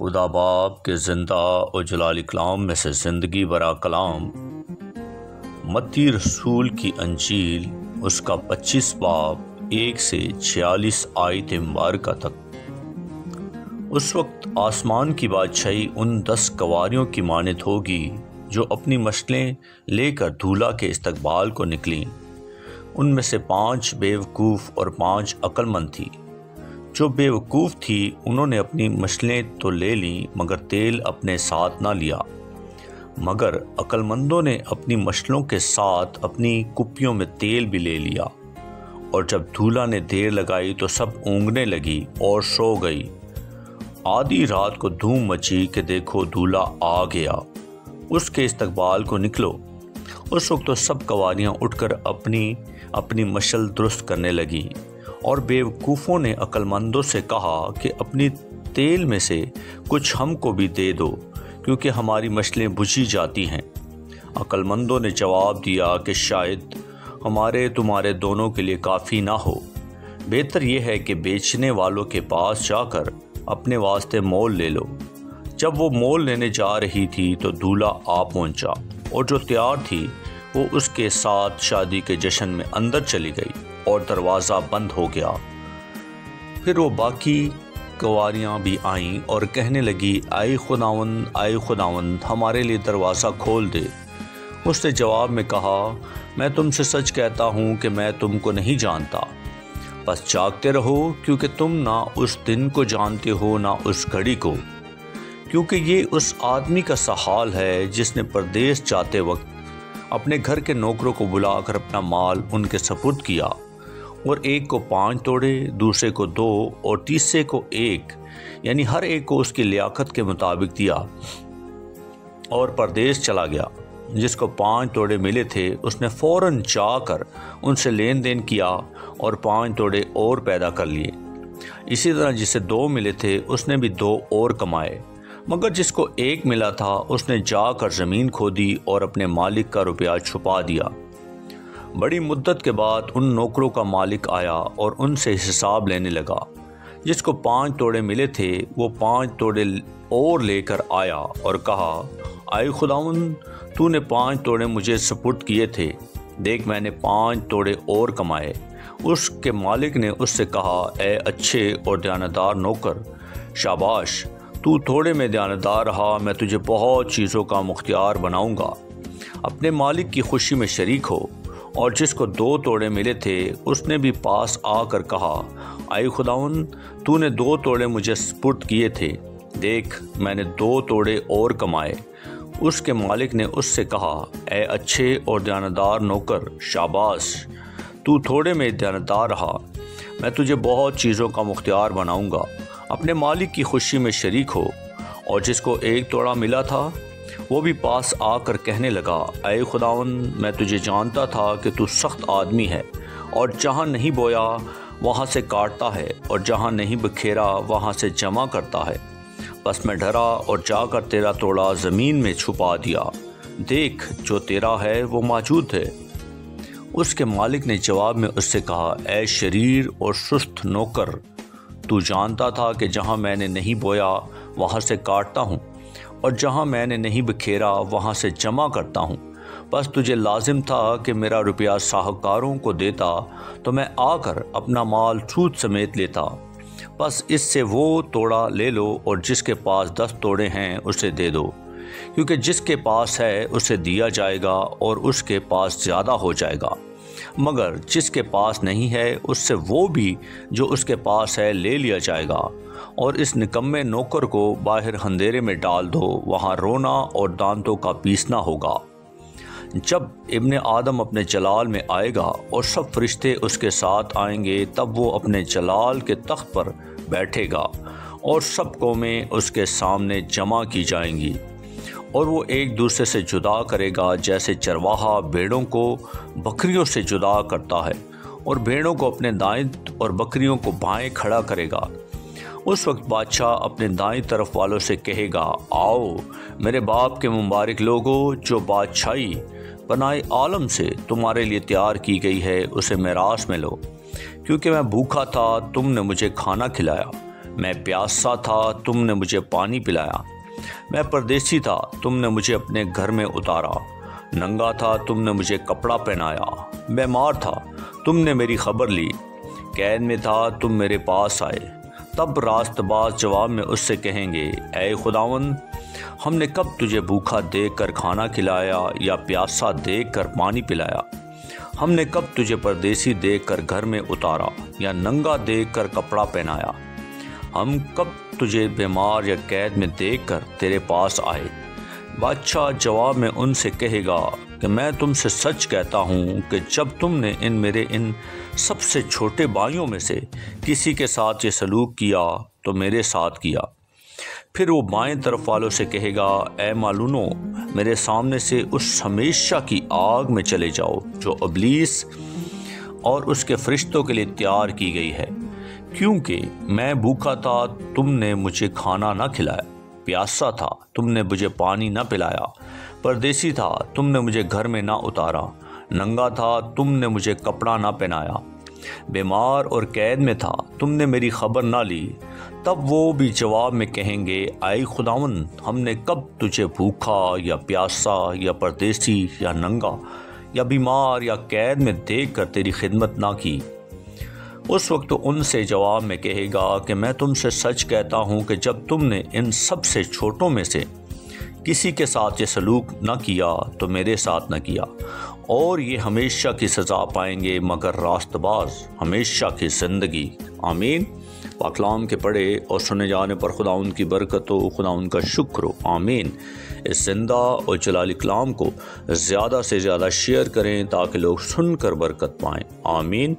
खुदा बाप के ज़िंदा और जलाली कलाम में से ज़िंदगी बरा कलाम मत्ती रसूल की अंजील उसका 25 बाब 1 से 46 आयत मुबारका तक। उस वक्त आसमान की बादशाही उन 10 कवारियों की मानद होगी जो अपनी मशलें लेकर दूल्हा के इस्तकबाल को निकलीं। उनमें से 5 बेवकूफ़ और 5 अक्लमंद थी। जो बेवकूफ़ थी उन्होंने अपनी मशलें तो ले लीं मगर तेल अपने साथ ना लिया, मगर अक्लमंदों ने अपनी मशलों के साथ अपनी कुप्पियों में तेल भी ले लिया। और जब दूल्हा ने देर लगाई तो सब ऊँघने लगी और सो गई। आधी रात को धूम मची कि देखो दूल्हा आ गया, उसके इस्तकबाल को निकलो। उस वक्त तो सब कवारियाँ उठकर अपनी अपनी मशल दुरुस्त करने लगी। और बेवकूफ़ों ने अक्लमंदों से कहा कि अपनी तेल में से कुछ हमको भी दे दो, क्योंकि हमारी मशलें बुझी जाती हैं। अक्लमंदों ने जवाब दिया कि शायद हमारे तुम्हारे दोनों के लिए काफ़ी ना हो। बेहतर यह है कि बेचने वालों के पास जाकर अपने वास्ते मोल ले लो। जब वो मोल लेने जा रही थी तो दूल्हा आ पहुंचा, और जो तैयार थी वो उसके साथ शादी के जश्न में अंदर चली गई और दरवाज़ा बंद हो गया। फिर वो बाकी कवारियाँ भी आईं और कहने लगी, आए खुदावंद हमारे लिए दरवाज़ा खोल दे। उसने जवाब में कहा, मैं तुमसे सच कहता हूँ कि मैं तुमको नहीं जानता। बस जागते रहो, क्योंकि तुम ना उस दिन को जानते हो ना उस घड़ी को। क्योंकि ये उस आदमी का सा हाल है जिसने परदेश जाते वक्त अपने घर के नौकरों को बुलाकर अपना माल उनके सपुर्द किया, और एक को 5 तोड़े, दूसरे को 2 और तीसरे को 1, यानी हर एक को उसकी लियाकत के मुताबिक दिया, और परदेश चला गया। जिसको 5 तोड़े मिले थे उसने फ़ौरन जाकर उनसे लेन देन किया और 5 तोड़े और पैदा कर लिए। इसी तरह जिसे 2 मिले थे उसने भी 2 और कमाए। मगर जिसको 1 मिला था उसने जाकर ज़मीन खोदी और अपने मालिक का रुपया छुपा दिया। बड़ी मुद्दत के बाद उन नौकरों का मालिक आया और उनसे हिसाब लेने लगा। जिसको 5 तोड़े मिले थे वो 5 तोड़े और लेकर आया और कहा, आए खुदावंद तूने 5 तोड़े मुझे सपुर्द किए थे, देख मैंने 5 तोड़े और कमाए। उसके मालिक ने उससे कहा, ए अच्छे और दयानतदार नौकर, शाबाश, तू थोड़े में दयानतदार रहा, मैं तुझे बहुत चीज़ों का मुख्तियार बनाऊंगा। अपने मालिक की खुशी में शरीक हो। और जिसको 2 तोड़े मिले थे उसने भी पास आकर कहा, आए खुदावंद तूने 2 तोड़े मुझे सपुर्द किए थे, देख मैंने 2 तोड़े और कमाए। उसके मालिक ने उससे कहा, ए अच्छे और दयानतदार नौकर, शाबाश, तू थोड़े में दयानतदार रहा, मैं तुझे बहुत चीज़ों का मुख्तियार बनाऊंगा। अपने मालिक की खुशी में शरीक हो। और जिसको 1 तोड़ा मिला था वो भी पास आकर कहने लगा, ऐ खुदावंद मैं तुझे जानता था कि तू सख्त आदमी है, और जहाँ नहीं बोया वहाँ से काटता है, और जहाँ नहीं बखेरा वहाँ से जमा करता है। बस मैं डरा और जाकर तेरा तोड़ा ज़मीन में छुपा दिया, देख जो तेरा है वो मौजूद है। उसके मालिक ने जवाब में उससे कहा, ऐ शरीर और सुस्त नौकर, तू जानता था कि जहाँ मैंने नहीं बोया वहाँ से काटता हूँ, और जहाँ मैंने नहीं बखेरा वहाँ से जमा करता हूँ। बस तुझे लाजिम था कि मेरा रुपया साहूकारों को देता तो मैं आकर अपना माल सूद समेत लेता। बस इससे वो तोड़ा ले लो, और जिसके पास 10 तोड़े हैं उसे दे दो, क्योंकि जिसके पास है उसे दिया जाएगा और उसके पास ज़्यादा हो जाएगा, मगर जिसके पास नहीं है उससे वो भी जो उसके पास है ले लिया जाएगा। और इस निकम्मे नौकर को बाहर अंधेरे में डाल दो, वहाँ रोना और दांतों का पीसना होगा। जब इब्ने आदम अपने जलाल में आएगा और सब फरिश्ते उसके साथ आएंगे, तब वो अपने जलाल के तख्त पर बैठेगा और सब कौमें उसके सामने जमा की जाएंगी। और वो एक दूसरे से जुदा करेगा, जैसे चरवाहा भेड़ों को बकरियों से जुदा करता है, और भेड़ों को अपने दाएं और बकरियों को बाएं खड़ा करेगा। उस वक्त बादशाह अपने दाईं तरफ वालों से कहेगा, आओ मेरे बाप के मुबारक लोगों, जो बादशाही पनाए आलम से तुम्हारे लिए तैयार की गई है उसे मेरास में लो। क्योंकि मैं भूखा था तुमने मुझे खाना खिलाया, मैं प्यासा था, तुमने मुझे पानी पिलाया। मैं परदेसी था, तुमने मुझे अपने घर में उतारा। नंगा था, तुमने मुझे कपड़ा पहनाया। बीमार था, तुमने मेरी खबर ली। कैद में था, तुम मेरे पास आए। तब रास्तबाज जवाब में उससे कहेंगे, ऐ खुदावंद, हमने कब तुझे भूखा देखकर खाना खिलाया या प्यासा देखकर पानी पिलाया? हमने कब तुझे परदेसी देखकर घर में उतारा या नंगा देखकर कपड़ा पहनाया? हम कब तुझे बीमार या कैद में देखकर तेरे पास आए? बादशाह जवाब में उनसे कहेगा कि मैं तुमसे सच कहता हूँ कि जब तुमने मेरे इन सबसे छोटे भाइयों में से किसी के साथ ये सलूक किया तो मेरे साथ किया। फिर वो बाएं तरफ वालों से कहेगा, ऐ मालूनो, मेरे सामने से उस हमेशा की आग में चले जाओ जो इब्लीस और उसके फरिश्तों के लिए तैयार की गई है। क्योंकि मैं भूखा था, तुमने मुझे खाना न खिलाया। प्यासा था, तुमने मुझे पानी न पिलाया। परदेसी था, तुमने मुझे घर में ना उतारा। नंगा था, तुमने मुझे कपड़ा ना पहनाया। बीमार और कैद में था, तुमने मेरी खबर ना ली। तब वो भी जवाब में कहेंगे, ऐ खुदावंद, हमने कब तुझे भूखा या प्यासा या परदेसी या नंगा या बीमार या कैद में देख कर तेरी खिदमत ना की? उस वक्त उनसे जवाब में कहेगा कि मैं तुमसे सच कहता हूँ कि जब तुमने इन सबसे छोटों में से किसी के साथ ये सलूक न किया तो मेरे साथ न किया। और ये हमेशा की सज़ा पाएंगे, मगर रास्तबाज हमेशा की ज़िंदगी। आमीन। पाकलाम के पढ़े और सुने जाने पर खुदा उनकी बरकत हो, खुदा उनका शुक्र हो। आमीन। इस जिंदा और जलाली कलाम को ज़्यादा से ज़्यादा शेयर करें ताकि लोग सुनकर बरकत पाएँ। आमीन।